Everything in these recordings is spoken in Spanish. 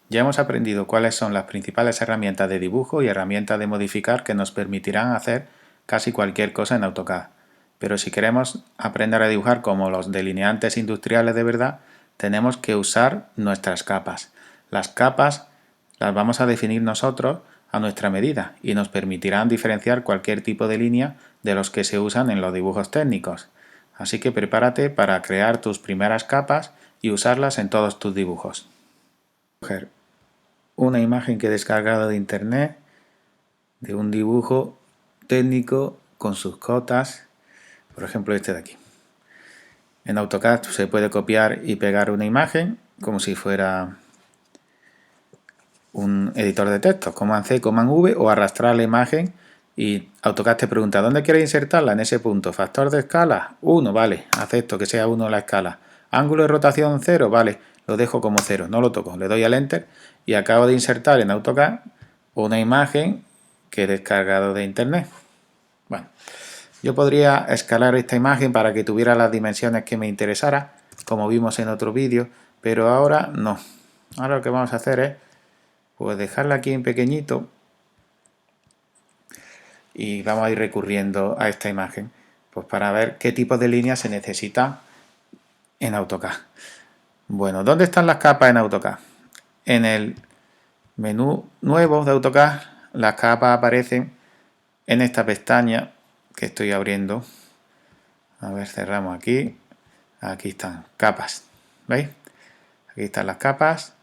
Ya hemos aprendido cuáles son las principales herramientas de dibujo y herramientas de modificar que nos permitirán hacer casi cualquier cosa en AutoCAD. Pero si queremos aprender a dibujar como los delineantes industriales de verdad, tenemos que usar nuestras capas. Las capas las vamos a definir nosotros a nuestra medida y nos permitirán diferenciar cualquier tipo de línea de los que se usan en los dibujos técnicos. Así que prepárate para crear tus primeras capas y usarlas en todos tus dibujos. Una imagen que he descargado de internet de un dibujo técnico con sus cotas, por ejemplo este de aquí. En AutoCAD se puede copiar y pegar una imagen como si fuera un editor de texto, Command C, Command V, o arrastrar la imagen y AutoCAD te pregunta ¿dónde quieres insertarla? En ese punto. Factor de escala 1, vale, acepto que sea 1 la escala. Ángulo de rotación 0, vale, lo dejo como 0, no lo toco, le doy al Enter y acabo de insertar en AutoCAD una imagen que he descargado de internet. Bueno, yo podría escalar esta imagen para que tuviera las dimensiones que me interesara, como vimos en otro vídeo, pero ahora no. Ahora lo que vamos a hacer es pues dejarla aquí en pequeñito y vamos a ir recurriendo a esta imagen pues para ver qué tipo de líneas se necesita en AutoCAD. Bueno, ¿dónde están las capas en AutoCAD? En el menú nuevo de AutoCAD las capas aparecen en esta pestaña que estoy abriendo. A ver, cerramos aquí. Aquí están, capas. ¿Veis? Aquí están las capas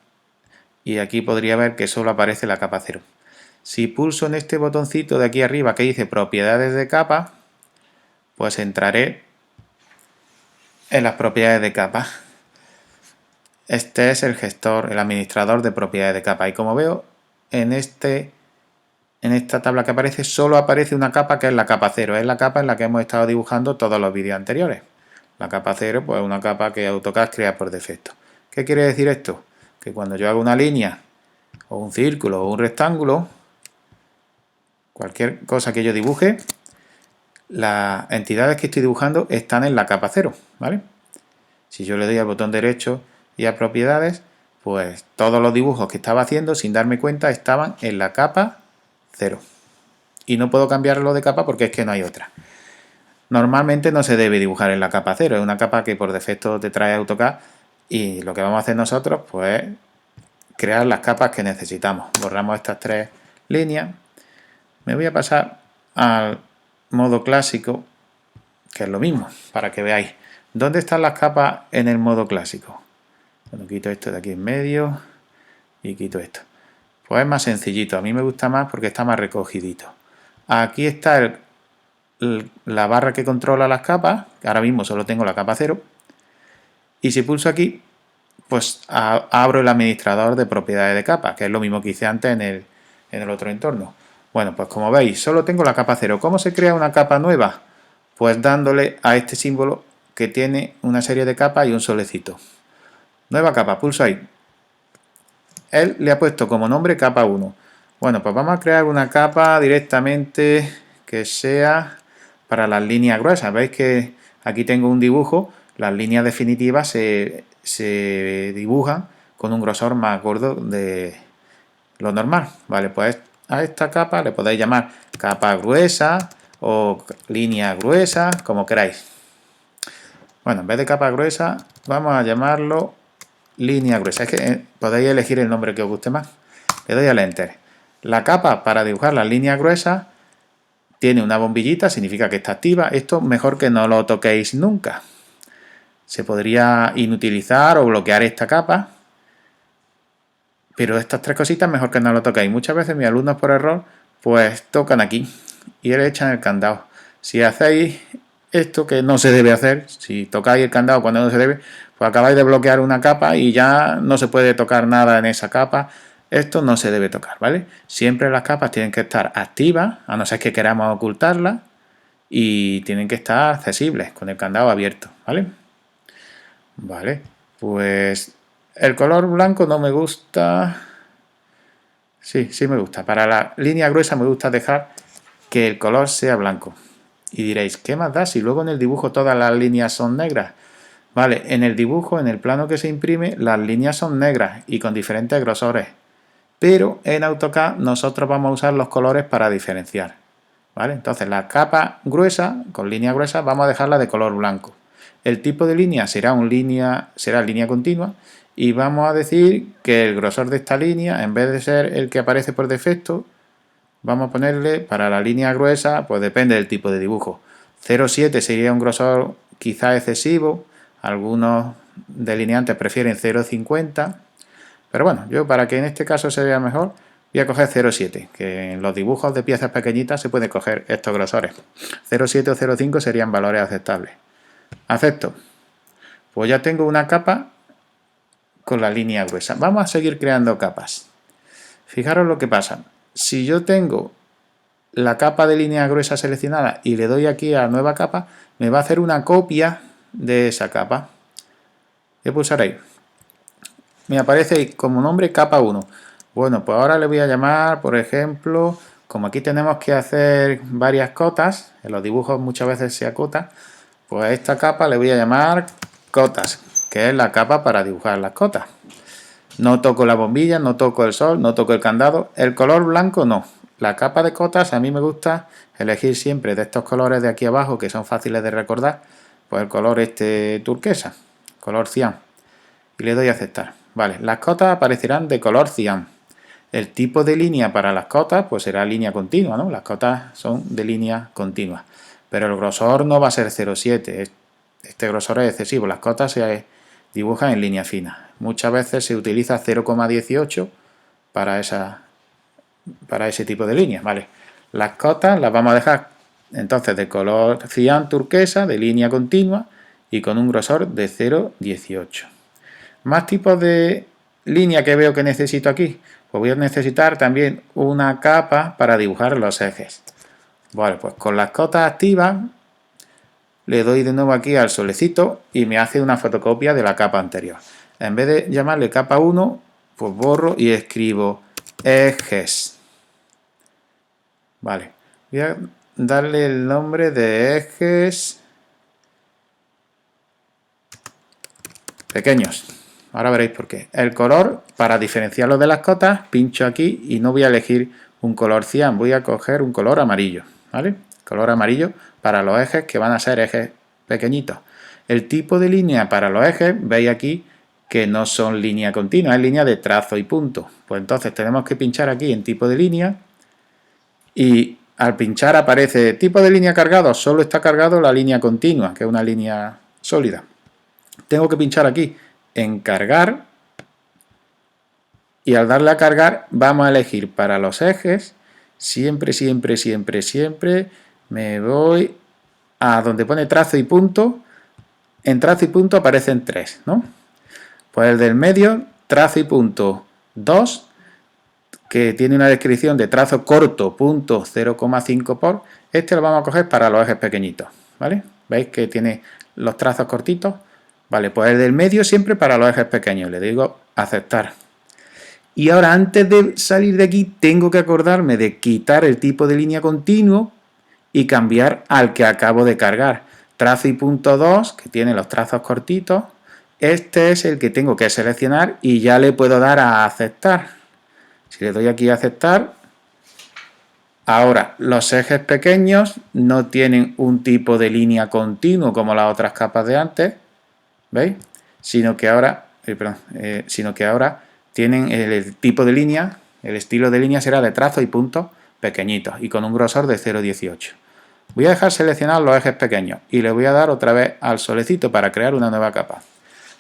y aquí podría ver que solo aparece la capa 0. Si pulso en este botoncito de aquí arriba que dice propiedades de capa, pues entraré en las propiedades de capa. Este es el gestor, el administrador de propiedades de capa. Y como veo, en esta tabla que aparece, solo aparece una capa que es la capa 0. Es la capa en la que hemos estado dibujando todos los vídeos anteriores. La capa 0, pues es una capa que AutoCAD crea por defecto. ¿Qué quiere decir esto? Que cuando yo hago una línea, o un círculo, o un rectángulo, cualquier cosa que yo dibuje, las entidades que estoy dibujando están en la capa 0, ¿vale? Si yo le doy al botón derecho y a propiedades, pues todos los dibujos que estaba haciendo sin darme cuenta estaban en la capa 0. Y no puedo cambiarlo de capa porque es que no hay otra. Normalmente no se debe dibujar en la capa 0, es una capa que por defecto te trae AutoCAD y lo que vamos a hacer nosotros pues crear las capas que necesitamos. Borramos estas tres líneas. Me voy a pasar al modo clásico, que es lo mismo, para que veáis. ¿Dónde están las capas en el modo clásico? Bueno, quito esto de aquí en medio y quito esto. Pues es más sencillito, a mí me gusta más porque está más recogidito. Aquí está la barra que controla las capas, que ahora mismo solo tengo la capa 0. Y si pulso aquí, pues abro el administrador de propiedades de capa, que es lo mismo que hice antes en el otro entorno. Bueno, pues como veis, solo tengo la capa 0. ¿Cómo se crea una capa nueva? Pues dándole a este símbolo que tiene una serie de capas y un solecito. Nueva capa, pulso ahí. Él le ha puesto como nombre capa 1. Bueno, pues vamos a crear una capa directamente que sea para las líneas gruesas. Veis que aquí tengo un dibujo, las líneas definitivas se dibujan con un grosor más gordo de lo normal. Vale, pues a esta capa le podéis llamar capa gruesa o línea gruesa, como queráis. Bueno, en vez de capa gruesa, vamos a llamarlo línea gruesa. Es que podéis elegir el nombre que os guste más. Le doy al Enter. La capa para dibujar las líneas gruesas tiene una bombillita, significa que está activa. Esto mejor que no lo toquéis nunca. Se podría inutilizar o bloquear esta capa, pero estas tres cositas mejor que no lo toquéis. Muchas veces mis alumnos por error pues tocan aquí y le echan el candado. Si hacéis esto que no se debe hacer, si tocáis el candado cuando no se debe, pues acabáis de bloquear una capa y ya no se puede tocar nada en esa capa. Esto no se debe tocar, ¿vale? Siempre las capas tienen que estar activas, a no ser que queramos ocultarlas, y tienen que estar accesibles con el candado abierto, ¿vale? Vale, pues el color blanco no me gusta. Sí me gusta. Para la línea gruesa me gusta dejar que el color sea blanco. Y diréis, ¿qué más da si luego en el dibujo todas las líneas son negras? Vale, en el dibujo, en el plano que se imprime, las líneas son negras y con diferentes grosores. Pero en AutoCAD nosotros vamos a usar los colores para diferenciar. ¿Vale? Entonces la capa gruesa, con línea gruesa, vamos a dejarla de color blanco. El tipo de línea será línea continua y vamos a decir que el grosor de esta línea, en vez de ser el que aparece por defecto, vamos a ponerle para la línea gruesa, pues depende del tipo de dibujo. 0,7 sería un grosor quizá excesivo, algunos delineantes prefieren 0,50, pero bueno, yo para que en este caso se vea mejor, voy a coger 0,7, que en los dibujos de piezas pequeñitas se pueden coger estos grosores. 0,7 o 0,5 serían valores aceptables. Acepto. Pues ya tengo una capa con la línea gruesa. Vamos a seguir creando capas. Fijaros lo que pasa. Si yo tengo la capa de línea gruesa seleccionada y le doy aquí a nueva capa, me va a hacer una copia de esa capa. ¿Qué pulsaréis? Me aparece como nombre capa 1. Bueno, pues ahora le voy a llamar, por ejemplo, como aquí tenemos que hacer varias cotas, en los dibujos muchas veces se acota, pues a esta capa le voy a llamar cotas, que es la capa para dibujar las cotas. No toco la bombilla, no toco el sol, no toco el candado. El color blanco no. La capa de cotas a mí me gusta elegir siempre de estos colores de aquí abajo que son fáciles de recordar, pues el color este turquesa, color cian. Y le doy a aceptar. Vale, las cotas aparecerán de color cian. El tipo de línea para las cotas pues será línea continua, ¿no? Las cotas son de línea continua. Pero el grosor no va a ser 0,7. Este grosor es excesivo. Las cotas se dibujan en línea fina. Muchas veces se utiliza 0,18 para ese tipo de líneas, ¿vale? Las cotas las vamos a dejar entonces de color cian turquesa, de línea continua y con un grosor de 0,18. Más tipos de línea que veo que necesito aquí. Pues voy a necesitar también una capa para dibujar los ejes. Vale, pues con las cotas activas le doy de nuevo aquí al solecito y me hace una fotocopia de la capa anterior. En vez de llamarle capa 1, pues borro y escribo ejes. Vale, voy a darle el nombre de ejes pequeños. Ahora veréis por qué. El color, para diferenciarlo de las cotas, pincho aquí y no voy a elegir un color cian, voy a coger un color amarillo, ¿vale? Color amarillo para los ejes que van a ser ejes pequeñitos. El tipo de línea para los ejes, veis aquí que no son línea continua, es línea de trazo y punto. Pues entonces tenemos que pinchar aquí en tipo de línea y al pinchar aparece tipo de línea cargado, solo está cargado la línea continua, que es una línea sólida. Tengo que pinchar aquí en cargar y al darle a cargar vamos a elegir para los ejes, siempre me voy a donde pone trazo y punto. En trazo y punto aparecen 3, ¿no? Pues el del medio, trazo y punto 2, que tiene una descripción de trazo corto, punto 0,5 por, este lo vamos a coger para los ejes pequeñitos, ¿vale? ¿Veis que tiene los trazos cortitos? Vale, pues el del medio siempre para los ejes pequeños, le digo aceptar. Y ahora antes de salir de aquí tengo que acordarme de quitar el tipo de línea continuo y cambiar al que acabo de cargar. Trazo y punto 2, que tiene los trazos cortitos, este es el que tengo que seleccionar y ya le puedo dar a aceptar. Si le doy aquí a aceptar, ahora los ejes pequeños no tienen un tipo de línea continuo como las otras capas de antes, ¿veis? Sino que ahora tienen el tipo de línea, el estilo de línea será de trazo y puntos pequeñitos y con un grosor de 0,18. Voy a dejar seleccionar los ejes pequeños y le voy a dar otra vez al solecito para crear una nueva capa.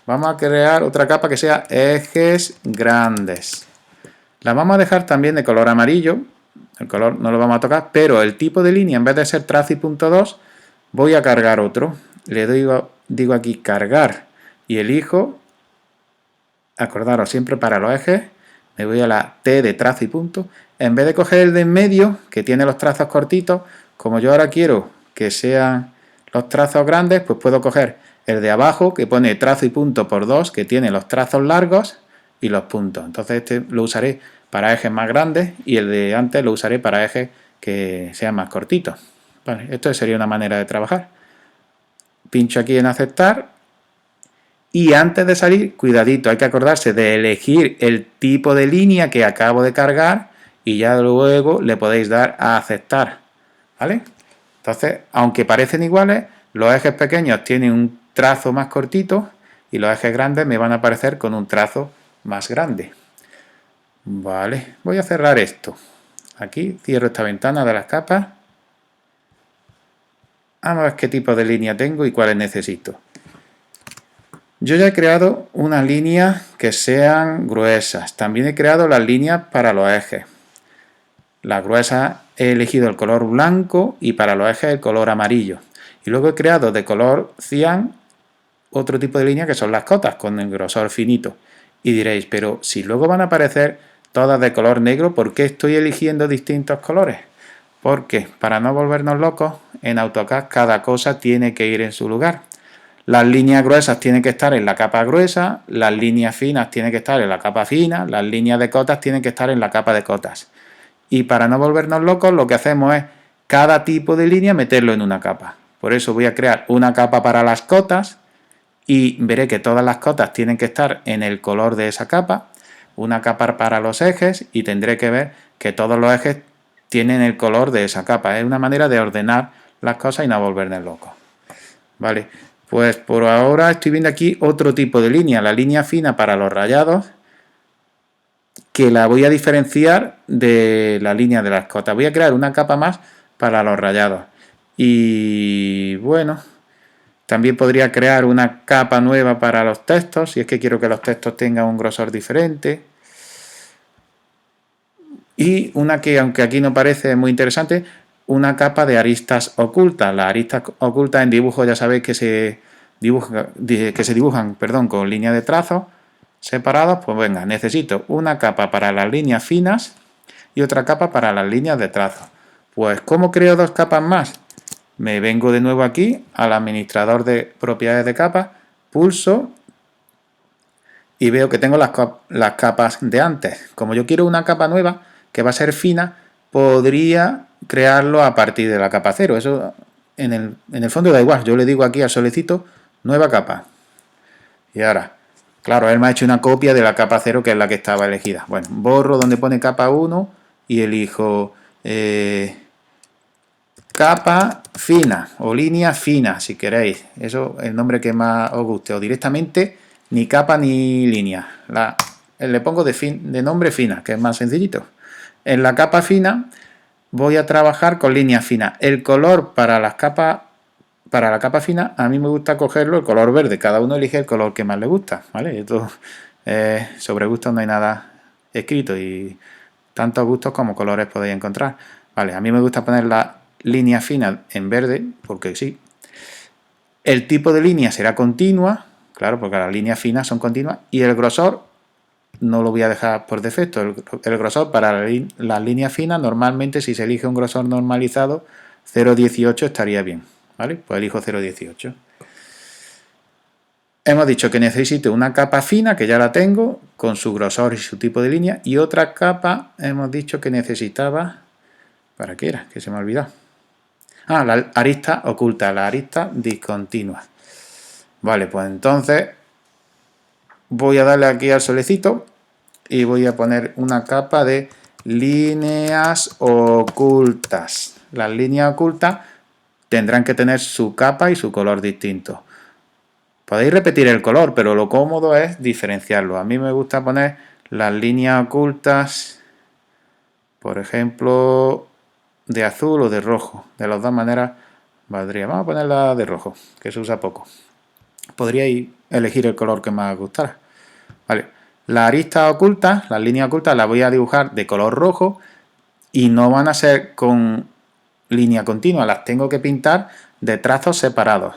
Vamos a crear otra capa que sea ejes grandes. La vamos a dejar también de color amarillo, el color no lo vamos a tocar, pero el tipo de línea en vez de ser trazo y punto 2, voy a cargar otro. Le digo aquí cargar y elijo, acordaros siempre para los ejes, me voy a la T de trazo y punto. En vez de coger el de en medio, que tiene los trazos cortitos, como yo ahora quiero que sean los trazos grandes, pues puedo coger el de abajo, que pone trazo y punto por 2, que tiene los trazos largos y los puntos. Entonces este lo usaré para ejes más grandes y el de antes lo usaré para ejes que sean más cortitos. Vale, esto sería una manera de trabajar. Pincho aquí en aceptar Y antes de salir, cuidadito, hay que acordarse de elegir el tipo de línea que acabo de cargar y ya luego le podéis dar a aceptar, ¿vale? Entonces, aunque parecen iguales, los ejes pequeños tienen un trazo más cortito y los ejes grandes me van a aparecer con un trazo más grande. Vale, voy a cerrar esto. Aquí cierro esta ventana de las capas. Vamos a ver qué tipo de línea tengo y cuáles necesito. Yo ya he creado unas líneas que sean gruesas. También he creado las líneas para los ejes. Las gruesas he elegido el color blanco y para los ejes el color amarillo. Y luego he creado de color cian otro tipo de línea que son las cotas con el grosor finito. Y diréis, pero si luego van a aparecer todas de color negro, ¿por qué estoy eligiendo distintos colores? Porque para no volvernos locos, en AutoCAD cada cosa tiene que ir en su lugar. Las líneas gruesas tienen que estar en la capa gruesa, las líneas finas tienen que estar en la capa fina, las líneas de cotas tienen que estar en la capa de cotas. Y para no volvernos locos, lo que hacemos es cada tipo de línea meterlo en una capa. Por eso voy a crear una capa para las cotas y veré que todas las cotas tienen que estar en el color de esa capa, una capa para los ejes y tendré que ver que todos los ejes tienen el color de esa capa. Es una manera de ordenar las cosas y no volvernos locos. Vale. Pues por ahora estoy viendo aquí otro tipo de línea, la línea fina para los rayados, que la voy a diferenciar de la línea de las cotas. Voy a crear una capa más para los rayados. Y bueno, también podría crear una capa nueva para los textos, si es que quiero que los textos tengan un grosor diferente. Y una que, aunque aquí no parece muy interesante, una capa de aristas ocultas. Las aristas ocultas en dibujo ya sabéis que se dibujan con líneas de trazo separadas. Pues venga, necesito una capa para las líneas finas y otra capa para las líneas de trazo. Pues ¿cómo creo dos capas más? Me vengo de nuevo aquí al administrador de propiedades de capas, pulso y veo que tengo las capas de antes. Como yo quiero una capa nueva que va a ser fina, podría crearlo a partir de la capa 0. Eso en el fondo da igual. Yo le digo aquí al solecito nueva capa. Y ahora, claro, él me ha hecho una copia de la capa 0 que es la que estaba elegida. Bueno, borro donde pone capa 1 y elijo capa fina o línea fina, si queréis. Eso es el nombre que más os guste. O directamente ni capa ni línea. Le pongo de nombre fina, que es más sencillito. En la capa fina voy a trabajar con líneas finas. El color para la capa fina, a mí me gusta cogerlo el color verde. Cada uno elige el color que más le gusta, ¿vale? Esto, sobre gustos no hay nada escrito y tantos gustos como colores podéis encontrar. Vale, a mí me gusta poner la línea fina en verde, porque sí. El tipo de línea será continua, claro, porque las líneas finas son continuas, y el grosor no lo voy a dejar por defecto. El grosor para las líneas finas, normalmente si se elige un grosor normalizado, 0,18 estaría bien, ¿vale? Pues elijo 0,18. Hemos dicho que necesito una capa fina, que ya la tengo, con su grosor y su tipo de línea, y otra capa hemos dicho que necesitaba, ¿para qué era? Que se me ha olvidado. Ah, la arista oculta, la arista discontinua. Vale, pues entonces voy a darle aquí al solecito y voy a poner una capa de líneas ocultas. Las líneas ocultas tendrán que tener su capa y su color distinto. Podéis repetir el color, pero lo cómodo es diferenciarlo. A mí me gusta poner las líneas ocultas, por ejemplo, de azul o de rojo. De las dos maneras valdría. Vamos a ponerla de rojo, que se usa poco. Podríais elegir el color que más os gustara. Vale. Las aristas ocultas, las líneas ocultas, las voy a dibujar de color rojo y no van a ser con línea continua, las tengo que pintar de trazos separados.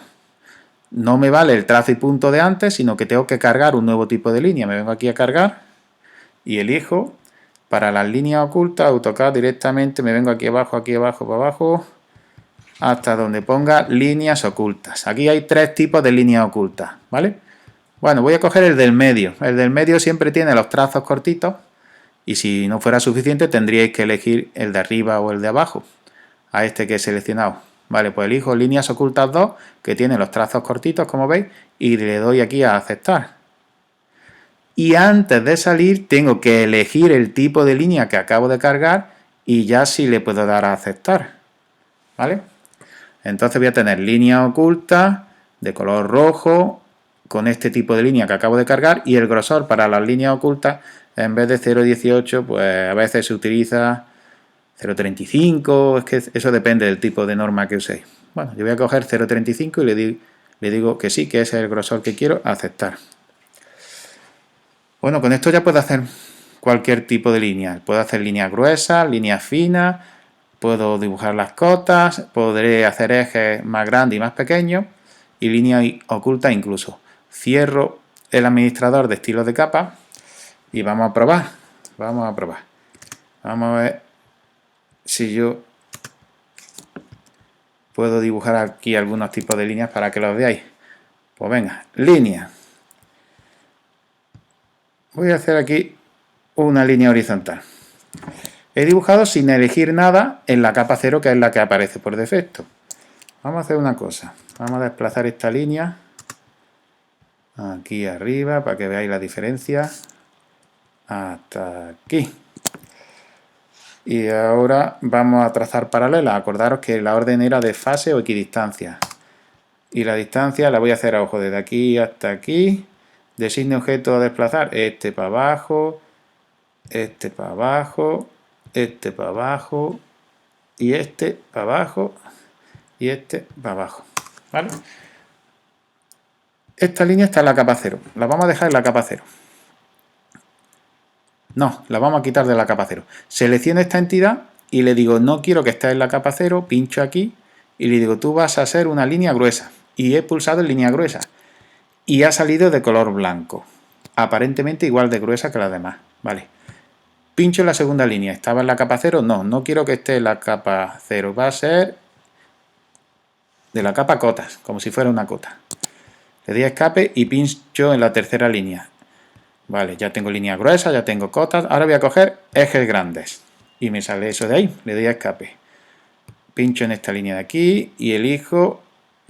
No me vale el trazo y punto de antes, sino que tengo que cargar un nuevo tipo de línea. Me vengo aquí a cargar y elijo para las líneas ocultas, AutoCAD directamente, me vengo aquí abajo, para abajo, hasta donde ponga líneas ocultas. Aquí hay tres tipos de líneas ocultas, ¿vale? Bueno, voy a coger el del medio. El del medio siempre tiene los trazos cortitos y si no fuera suficiente tendríais que elegir el de arriba o el de abajo, a este que he seleccionado. Vale, pues elijo líneas ocultas 2, que tiene los trazos cortitos, como veis, y le doy aquí a aceptar. Y antes de salir tengo que elegir el tipo de línea que acabo de cargar y ya sí le puedo dar a aceptar. ¿Vale? Entonces voy a tener línea oculta de color rojo con este tipo de línea que acabo de cargar, y el grosor para las líneas ocultas, en vez de 0,18, pues a veces se utiliza 0,35, es que eso depende del tipo de norma que uséis. Bueno, yo voy a coger 0,35 y le digo que sí, que ese es el grosor que quiero, aceptar. Bueno, con esto ya puedo hacer cualquier tipo de línea. Puedo hacer líneas gruesas, líneas finas, puedo dibujar las cotas, podré hacer ejes más grandes y más pequeños, y líneas ocultas incluso. Cierro el administrador de estilos de capa y vamos a probar. Vamos a probar. Vamos a ver si yo puedo dibujar aquí algunos tipos de líneas para que los veáis. Pues venga, línea. Voy a hacer aquí una línea horizontal. He dibujado sin elegir nada en la capa 0, que es la que aparece por defecto. Vamos a hacer una cosa. Vamos a desplazar esta línea aquí arriba para que veáis la diferencia. Hasta aquí. Y ahora vamos a trazar paralelas. Acordaros que la orden era de fase o equidistancia. Y la distancia la voy a hacer a ojo desde aquí hasta aquí. Designe objeto a desplazar. Este para abajo. Este para abajo. Este para abajo. Y este para abajo. Y este para abajo. ¿Vale? Esta línea está en la capa 0. La vamos a dejar en la capa 0. No, la vamos a quitar de la capa 0. Selecciono esta entidad y le digo no quiero que esté en la capa 0, pincho aquí y le digo tú vas a ser una línea gruesa. Y he pulsado en línea gruesa. Y ha salido de color blanco. Aparentemente igual de gruesa que las demás. Vale. Pincho en la segunda línea. ¿Estaba en la capa 0? No, no quiero que esté en la capa 0. Va a ser de la capa cotas, como si fuera una cota. Le doy a escape y pincho en la tercera línea. Vale, ya tengo línea gruesa, ya tengo cotas. Ahora voy a coger ejes grandes. Y me sale eso de ahí. Le doy a escape. Pincho en esta línea de aquí y elijo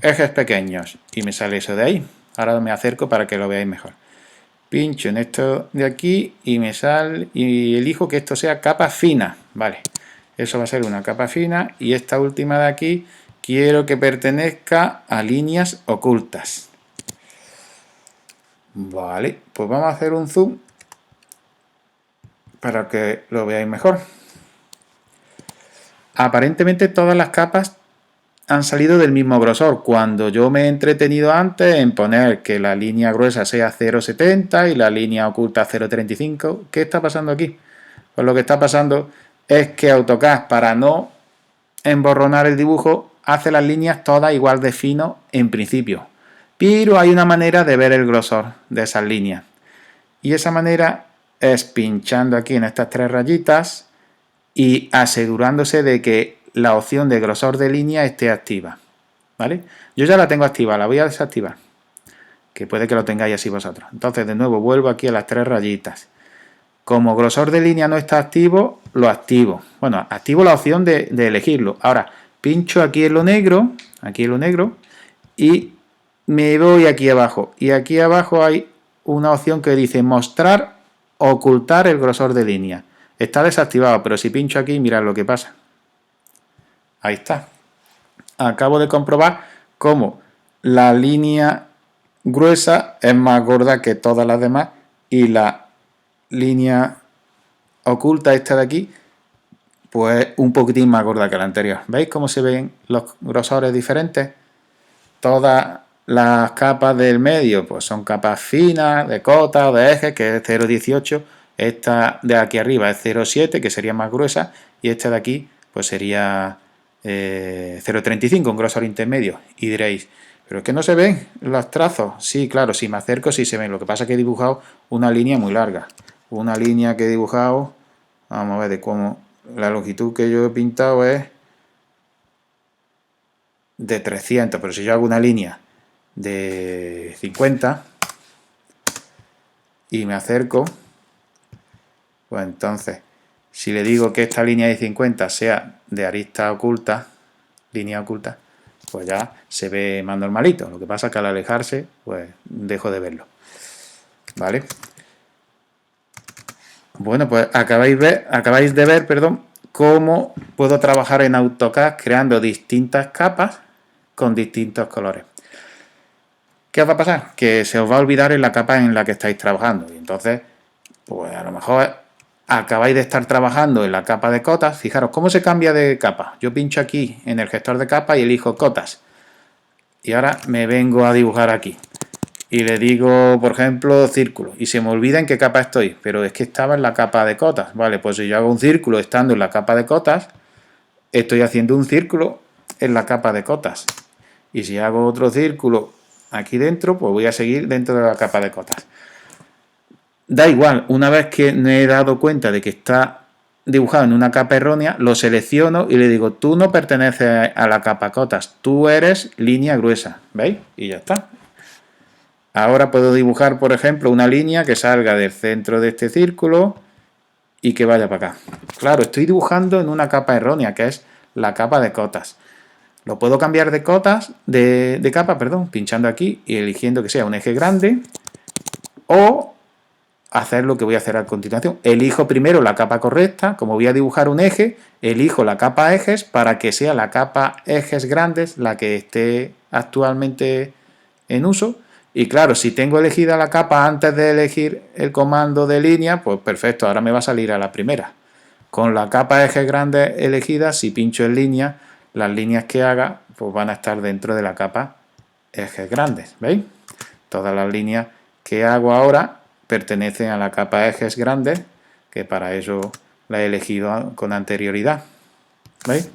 ejes pequeños. Y me sale eso de ahí. Ahora me acerco para que lo veáis mejor. Pincho en esto de aquí y me sale y elijo que esto sea capa fina. Vale, eso va a ser una capa fina. Y esta última de aquí quiero que pertenezca a líneas ocultas. Vale, pues vamos a hacer un zoom para que lo veáis mejor. Aparentemente todas las capas han salido del mismo grosor. Cuando yo me he entretenido antes en poner que la línea gruesa sea 0,70 y la línea oculta 0,35, ¿qué está pasando aquí? Pues lo que está pasando es que AutoCAD, para no emborronar el dibujo, hace las líneas todas igual de fino en principio. Pero hay una manera de ver el grosor de esas líneas. Y esa manera es pinchando aquí en estas tres rayitas y asegurándose de que la opción de grosor de línea esté activa. ¿Vale? Yo ya la tengo activa, la voy a desactivar. Que puede que lo tengáis así vosotros. Entonces de nuevo vuelvo aquí a las tres rayitas. Como grosor de línea no está activo, lo activo. Bueno, activo la opción de elegirlo. Ahora pincho aquí en lo negro, y me voy aquí abajo. Y aquí abajo hay una opción que dice mostrar, ocultar el grosor de línea. Está desactivado, pero si pincho aquí, mirad lo que pasa. Ahí está. Acabo de comprobar cómo la línea gruesa es más gorda que todas las demás y la línea oculta, esta de aquí, pues un poquitín más gorda que la anterior. ¿Veis cómo se ven los grosores diferentes? Todas las capas del medio pues son capas finas, de cotas o de ejes, que es 0,18. Esta de aquí arriba es 0,7, que sería más gruesa, y esta de aquí pues sería 0,35, un grosor intermedio. Y diréis, ¿pero es que no se ven los trazos? Sí, claro, si me acerco sí se ven. Lo que pasa es que he dibujado una línea muy larga. Una línea que he dibujado, vamos a ver de cómo, la longitud que yo he pintado es de 300, pero si yo hago una línea de 50 y me acerco, pues entonces, si le digo que esta línea de 50 sea de arista oculta, línea oculta, pues ya se ve más normalito. Lo que pasa es que al alejarse, pues dejo de verlo. ¿Vale? Bueno, pues acabáis de ver, perdón, cómo puedo trabajar en AutoCAD creando distintas capas con distintos colores. ¿Qué os va a pasar? Que se os va a olvidar en la capa en la que estáis trabajando. Y entonces, pues a lo mejor acabáis de estar trabajando en la capa de cotas. Fijaros, ¿cómo se cambia de capa? Yo pincho aquí en el gestor de capa y elijo cotas. Y ahora me vengo a dibujar aquí. Y le digo, por ejemplo, círculo. Y se me olvida en qué capa estoy. Pero es que estaba en la capa de cotas. Vale, pues si yo hago un círculo estando en la capa de cotas, estoy haciendo un círculo en la capa de cotas. Y si hago otro círculo aquí dentro, pues voy a seguir dentro de la capa de cotas. Da igual, una vez que me he dado cuenta de que está dibujado en una capa errónea, lo selecciono y le digo, tú no perteneces a la capa cotas, tú eres línea gruesa, ¿veis? Y ya está. Ahora puedo dibujar, por ejemplo, una línea que salga del centro de este círculo y que vaya para acá. Claro, estoy dibujando en una capa errónea, que es la capa de cotas. Lo puedo cambiar de cotas, de capa, perdón, pinchando aquí y eligiendo que sea un eje grande, o hacer lo que voy a hacer a continuación. Elijo primero la capa correcta, como voy a dibujar un eje, elijo la capa ejes para que sea la capa ejes grandes la que esté actualmente en uso. Y claro, si tengo elegida la capa antes de elegir el comando de línea, pues perfecto, ahora me va a salir a la primera. Con la capa ejes grandes elegida, si pincho en línea, las líneas que haga pues van a estar dentro de la capa ejes grandes, ¿veis? Todas las líneas que hago ahora pertenecen a la capa ejes grandes, que para eso la he elegido con anterioridad, ¿veis?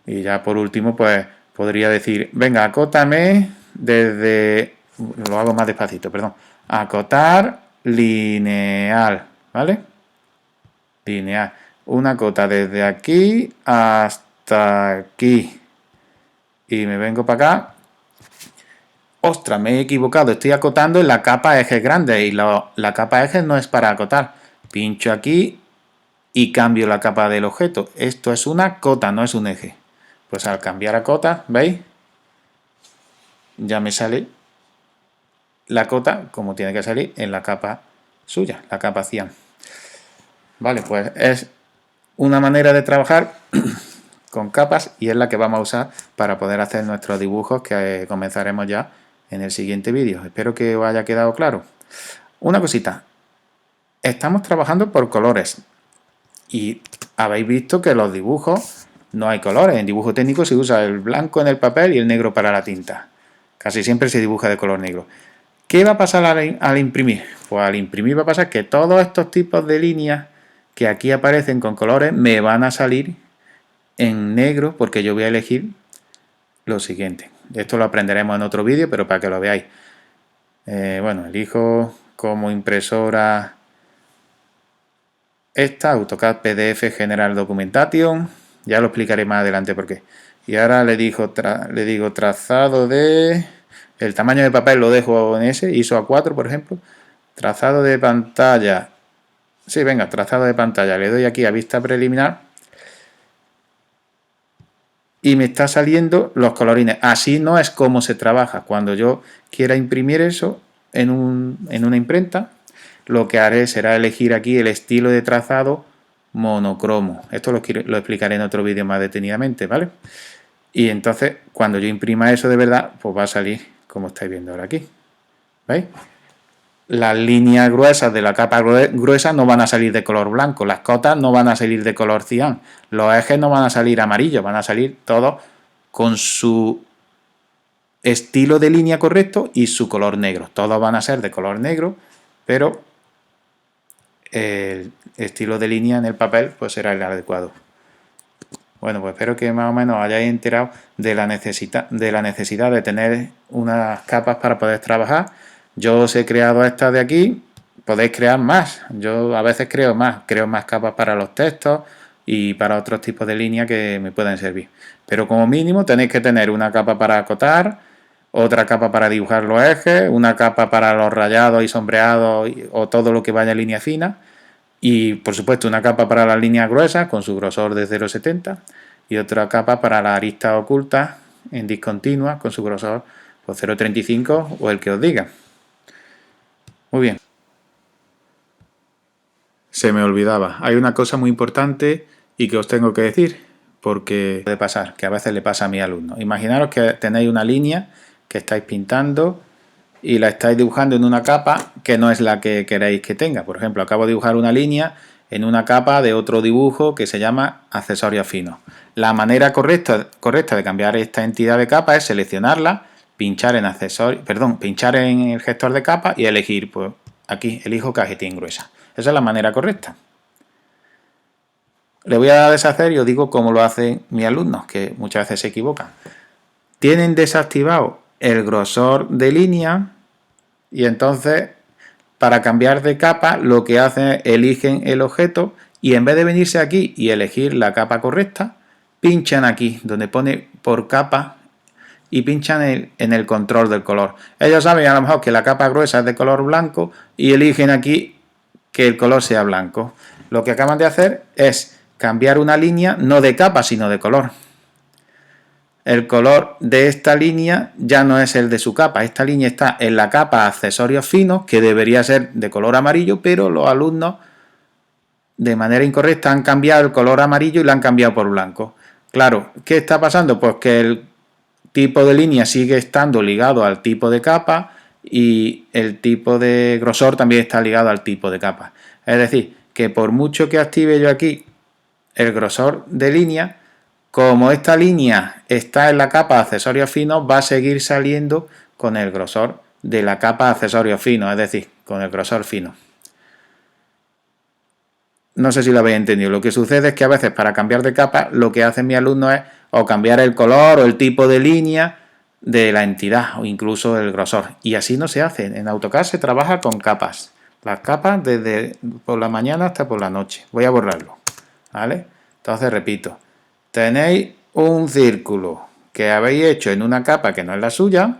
Y ya por último, pues podría decir, venga, acótame desde, lo hago más despacito, perdón, acotar lineal, ¿vale? Lineal, una cota desde aquí hasta aquí, y me vengo para acá. Ostras, me he equivocado, estoy acotando en la capa ejes grande y la capa ejes no es para acotar. Pincho aquí y cambio la capa del objeto. Esto es una cota, no es un eje. Pues al cambiar a cota, ¿veis? Ya me sale la cota como tiene que salir en la capa suya, la capa cian. Vale, pues es una manera de trabajar con capas y es la que vamos a usar para poder hacer nuestros dibujos que comenzaremos ya en el siguiente vídeo. Espero que os haya quedado claro. Una cosita, estamos trabajando por colores y habéis visto que los dibujos no hay colores. En dibujo técnico se usa el blanco en el papel y el negro para la tinta. Casi siempre se dibuja de color negro. ¿Qué va a pasar al imprimir? Pues al imprimir va a pasar que todos estos tipos de líneas que aquí aparecen con colores me van a salir en negro porque yo voy a elegir lo siguiente. Esto lo aprenderemos en otro vídeo, pero para que lo veáis. Bueno, elijo como impresora esta, AutoCAD PDF General Documentation. Ya lo explicaré más adelante por qué. Y ahora le digo trazado de... El tamaño de papel lo dejo en ese, ISO A4 por ejemplo. Trazado de pantalla. Sí, venga, trazado de pantalla. Le doy aquí a vista preliminar. Y me está saliendo los colorines. Así no es como se trabaja. Cuando yo quiera imprimir eso en una imprenta, lo que haré será elegir aquí el estilo de trazado monocromo. Esto lo explicaré en otro vídeo más detenidamente, ¿vale? Y entonces, cuando yo imprima eso de verdad, pues va a salir como estáis viendo ahora aquí. ¿Veis? Las líneas gruesas de la capa gruesa no van a salir de color blanco, las cotas no van a salir de color cian, los ejes no van a salir amarillos, van a salir todos con su estilo de línea correcto y su color negro. Todos van a ser de color negro, pero el estilo de línea en el papel pues será el adecuado. Bueno, pues espero que más o menos hayáis enterado de la necesidad de tener unas capas para poder trabajar. Yo os he creado estas de aquí, podéis crear más. Yo a veces creo más capas para los textos y para otros tipos de líneas que me pueden servir. Pero como mínimo tenéis que tener una capa para acotar, otra capa para dibujar los ejes, una capa para los rayados y sombreados o todo lo que vaya en línea fina. Y por supuesto una capa para las líneas gruesas con su grosor de 0,70 y otra capa para la arista oculta en discontinua con su grosor pues 0,35 o el que os diga. Muy bien. Se me olvidaba, hay una cosa muy importante y que os tengo que decir, porque puede pasar, que a veces le pasa a mis alumnos. Imaginaros que tenéis una línea que estáis pintando y la estáis dibujando en una capa que no es la que queréis que tenga. Por ejemplo, acabo de dibujar una línea en una capa de otro dibujo que se llama accesorios finos. La manera correcta de cambiar esta entidad de capa es seleccionarla, pinchar en el gestor de capa y elegir, pues aquí elijo cajetín gruesa. Esa es la manera correcta. Le voy a deshacer y os digo cómo lo hacen mis alumnos, que muchas veces se equivocan. Tienen desactivado el grosor de línea y entonces para cambiar de capa lo que hacen es eligen el objeto y en vez de venirse aquí y elegir la capa correcta, pinchan aquí donde pone por capa y pinchan en el control del color. Ellos saben a lo mejor que la capa gruesa es de color blanco y eligen aquí que el color sea blanco. Lo que acaban de hacer es cambiar una línea no de capa sino de color. El color de esta línea ya no es el de su capa. Esta línea está en la capa accesorios finos, que debería ser de color amarillo, pero los alumnos de manera incorrecta han cambiado el color amarillo y lo han cambiado por blanco. Claro, ¿qué está pasando? Pues que el tipo de línea sigue estando ligado al tipo de capa y el tipo de grosor también está ligado al tipo de capa. Es decir, que por mucho que active yo aquí el grosor de línea, como esta línea está en la capa de accesorios finos, va a seguir saliendo con el grosor de la capa de accesorios finos, es decir, con el grosor fino. No sé si lo habéis entendido. Lo que sucede es que a veces para cambiar de capa lo que hacen mis alumnos es o cambiar el color o el tipo de línea de la entidad o incluso el grosor. Y así no se hace. En AutoCAD se trabaja con capas. Las capas desde por la mañana hasta por la noche. Voy a borrarlo. ¿Vale? Entonces repito. Tenéis un círculo que habéis hecho en una capa que no es la suya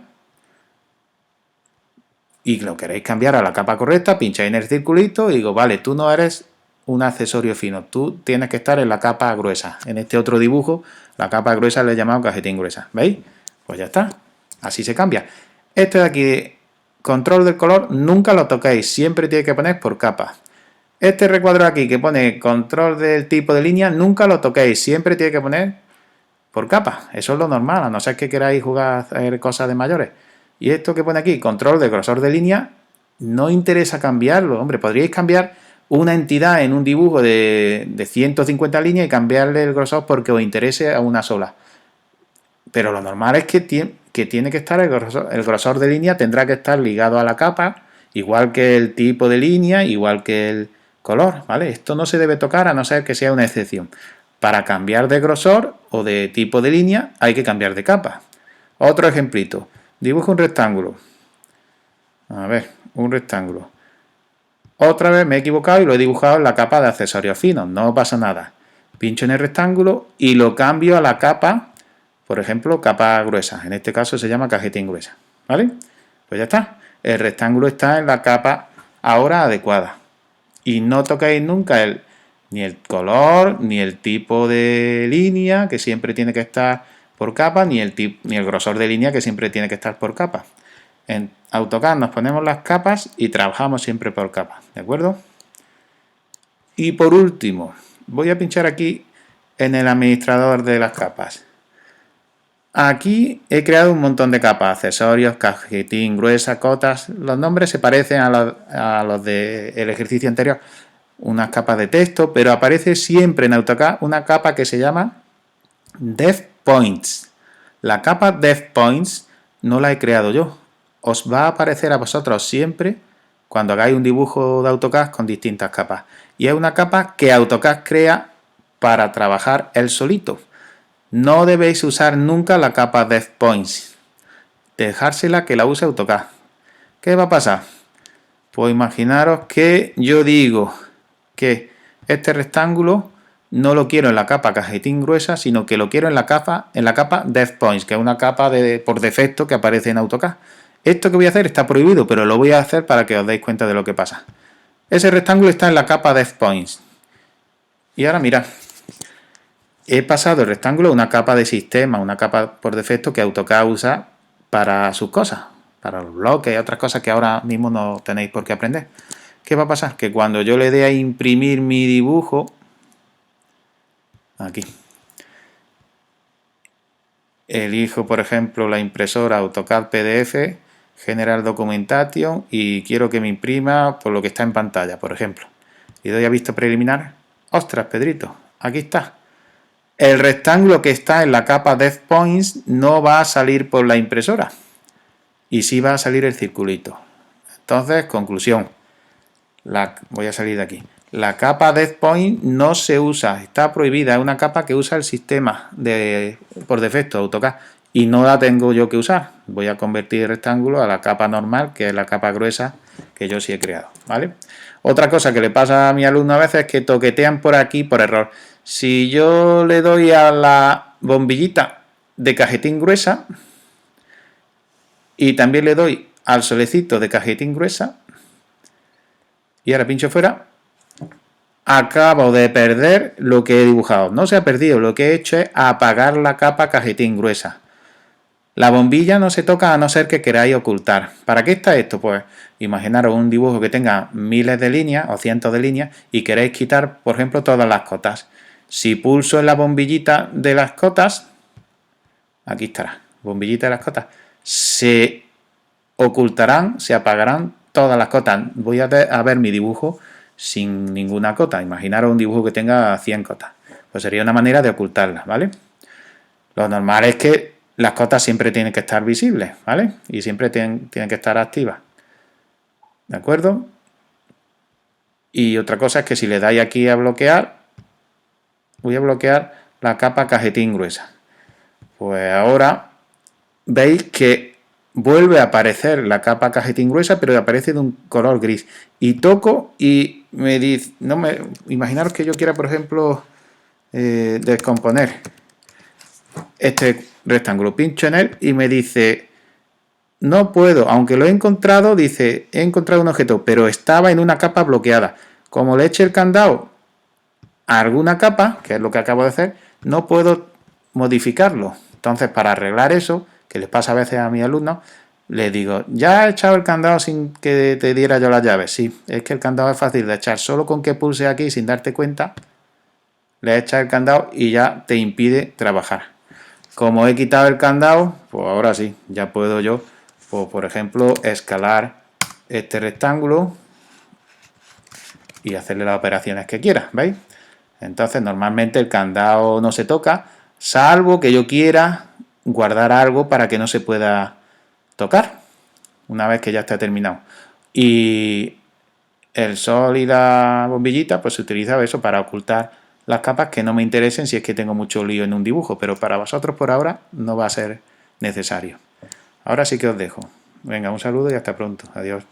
y lo queréis cambiar a la capa correcta, pincháis en el circulito y digo, vale, tú no eres un accesorio fino, tú tienes que estar en la capa gruesa. En este otro dibujo, la capa gruesa le he llamado cajetín gruesa. ¿Veis? Pues ya está. Así se cambia. Este de aquí, control del color, nunca lo toquéis. Siempre tiene que poner por capa. Este recuadro aquí que pone control del tipo de línea, nunca lo toquéis. Siempre tiene que poner por capa. Eso es lo normal, a no ser que queráis jugar a hacer cosas de mayores. Y esto que pone aquí, control de grosor de línea, no interesa cambiarlo. Hombre, podríais cambiar una entidad en un dibujo de 150 líneas y cambiarle el grosor porque os interese a una sola. Pero lo normal es que tiene que estar el grosor de línea, tendrá que estar ligado a la capa, igual que el tipo de línea, igual que el color, ¿vale? Esto no se debe tocar a no ser que sea una excepción. Para cambiar de grosor o de tipo de línea hay que cambiar de capa. Otro ejemplito. Dibujo un rectángulo. A ver, un rectángulo. Otra vez me he equivocado y lo he dibujado en la capa de accesorios finos. No pasa nada. Pincho en el rectángulo y lo cambio a la capa, por ejemplo, capa gruesa. En este caso se llama cajetín gruesa. ¿Vale? Pues ya está. El rectángulo está en la capa ahora adecuada. Y no toquéis nunca ni el color, ni el tipo de línea, que siempre tiene que estar por capa, ni el grosor de línea, que siempre tiene que estar por capa. En AutoCAD nos ponemos las capas y trabajamos siempre por capas, ¿de acuerdo? Y por último, voy a pinchar aquí en el administrador de las capas. Aquí he creado un montón de capas, accesorios, cajetín, gruesa, cotas. Los nombres se parecen a los del ejercicio anterior. Unas capas de texto, pero aparece siempre en AutoCAD una capa que se llama Depth Points. La capa Depth Points no la he creado yo. Os va a aparecer a vosotros siempre cuando hagáis un dibujo de AutoCAD con distintas capas. Y es una capa que AutoCAD crea para trabajar él solito. No debéis usar nunca la capa Depth Points. Dejársela que la use AutoCAD. ¿Qué va a pasar? Pues imaginaros que yo digo que este rectángulo no lo quiero en la capa cajetín gruesa, sino que lo quiero en la capa Depth Points, que es una capa por defecto que aparece en AutoCAD. Esto que voy a hacer está prohibido, pero lo voy a hacer para que os deis cuenta de lo que pasa. Ese rectángulo está en la capa Depth Points. Y ahora mirad. he pasado el rectángulo a una capa de sistema, una capa por defecto que AutoCAD usa para sus cosas, para los bloques y otras cosas que ahora mismo no tenéis por qué aprender. ¿Qué va a pasar? Que cuando yo le dé a imprimir mi dibujo, aquí, elijo por ejemplo la impresora AutoCAD PDF, General Documentation y quiero que me imprima por lo que está en pantalla, por ejemplo. Y doy a visto preliminar. ¡Ostras, Pedrito! Aquí está. El rectángulo que está en la capa Depth Points no va a salir por la impresora. Y sí va a salir el circulito. Entonces, conclusión. Voy a salir de aquí. La capa Depth Point no se usa, está prohibida. Es una capa que usa el sistema por defecto, AutoCAD. Y no la tengo yo que usar. Voy a convertir el rectángulo a la capa normal, que es la capa gruesa que yo sí he creado, ¿vale? Otra cosa que le pasa a mi alumno a veces es que toquetean por aquí por error. Si yo le doy a la bombillita de cajetín gruesa y también le doy al solecito de cajetín gruesa y ahora pincho fuera, acabo de perder lo que he dibujado. No se ha perdido, lo que he hecho es apagar la capa cajetín gruesa. La bombilla no se toca a no ser que queráis ocultar. ¿Para qué está esto? Pues imaginaros un dibujo que tenga miles de líneas o cientos de líneas y queréis quitar, por ejemplo, todas las cotas. Si pulso en la bombillita de las cotas, aquí estará, bombillita de las cotas, se ocultarán, se apagarán todas las cotas. Voy a ver mi dibujo sin ninguna cota. Imaginaros un dibujo que tenga 100 cotas. Pues sería una manera de ocultarlas, ¿vale? Lo normal es que las cotas siempre tienen que estar visibles, ¿vale? Y siempre tienen que estar activas. ¿De acuerdo? Y otra cosa es que si le dais aquí a bloquear, voy a bloquear la capa cajetín gruesa. Pues ahora veis que vuelve a aparecer la capa cajetín gruesa, pero aparece de un color gris. Y toco y me dice, imaginaros que yo quiera, por ejemplo, descomponer este rectángulo. Pincho en él y me dice, no puedo, aunque lo he encontrado, dice, he encontrado un objeto, pero estaba en una capa bloqueada. Como le eche el candado a alguna capa, que es lo que acabo de hacer, no puedo modificarlo. Entonces, para arreglar eso, que les pasa a veces a mis alumnos, les digo, ¿ya he echado el candado sin que te diera yo las llaves? Sí, es que el candado es fácil de echar, solo con que pulse aquí sin darte cuenta, le echas el candado y ya te impide trabajar. Como he quitado el candado, pues ahora sí, ya puedo yo, pues, por ejemplo, escalar este rectángulo y hacerle las operaciones que quiera, ¿veis? Entonces, normalmente el candado no se toca, salvo que yo quiera guardar algo para que no se pueda tocar, una vez que ya está terminado. Y el sol y la bombillita, pues se utiliza eso para ocultar las capas que no me interesen si es que tengo mucho lío en un dibujo, pero para vosotros por ahora no va a ser necesario. Ahora sí que os dejo. Venga, un saludo y hasta pronto. Adiós.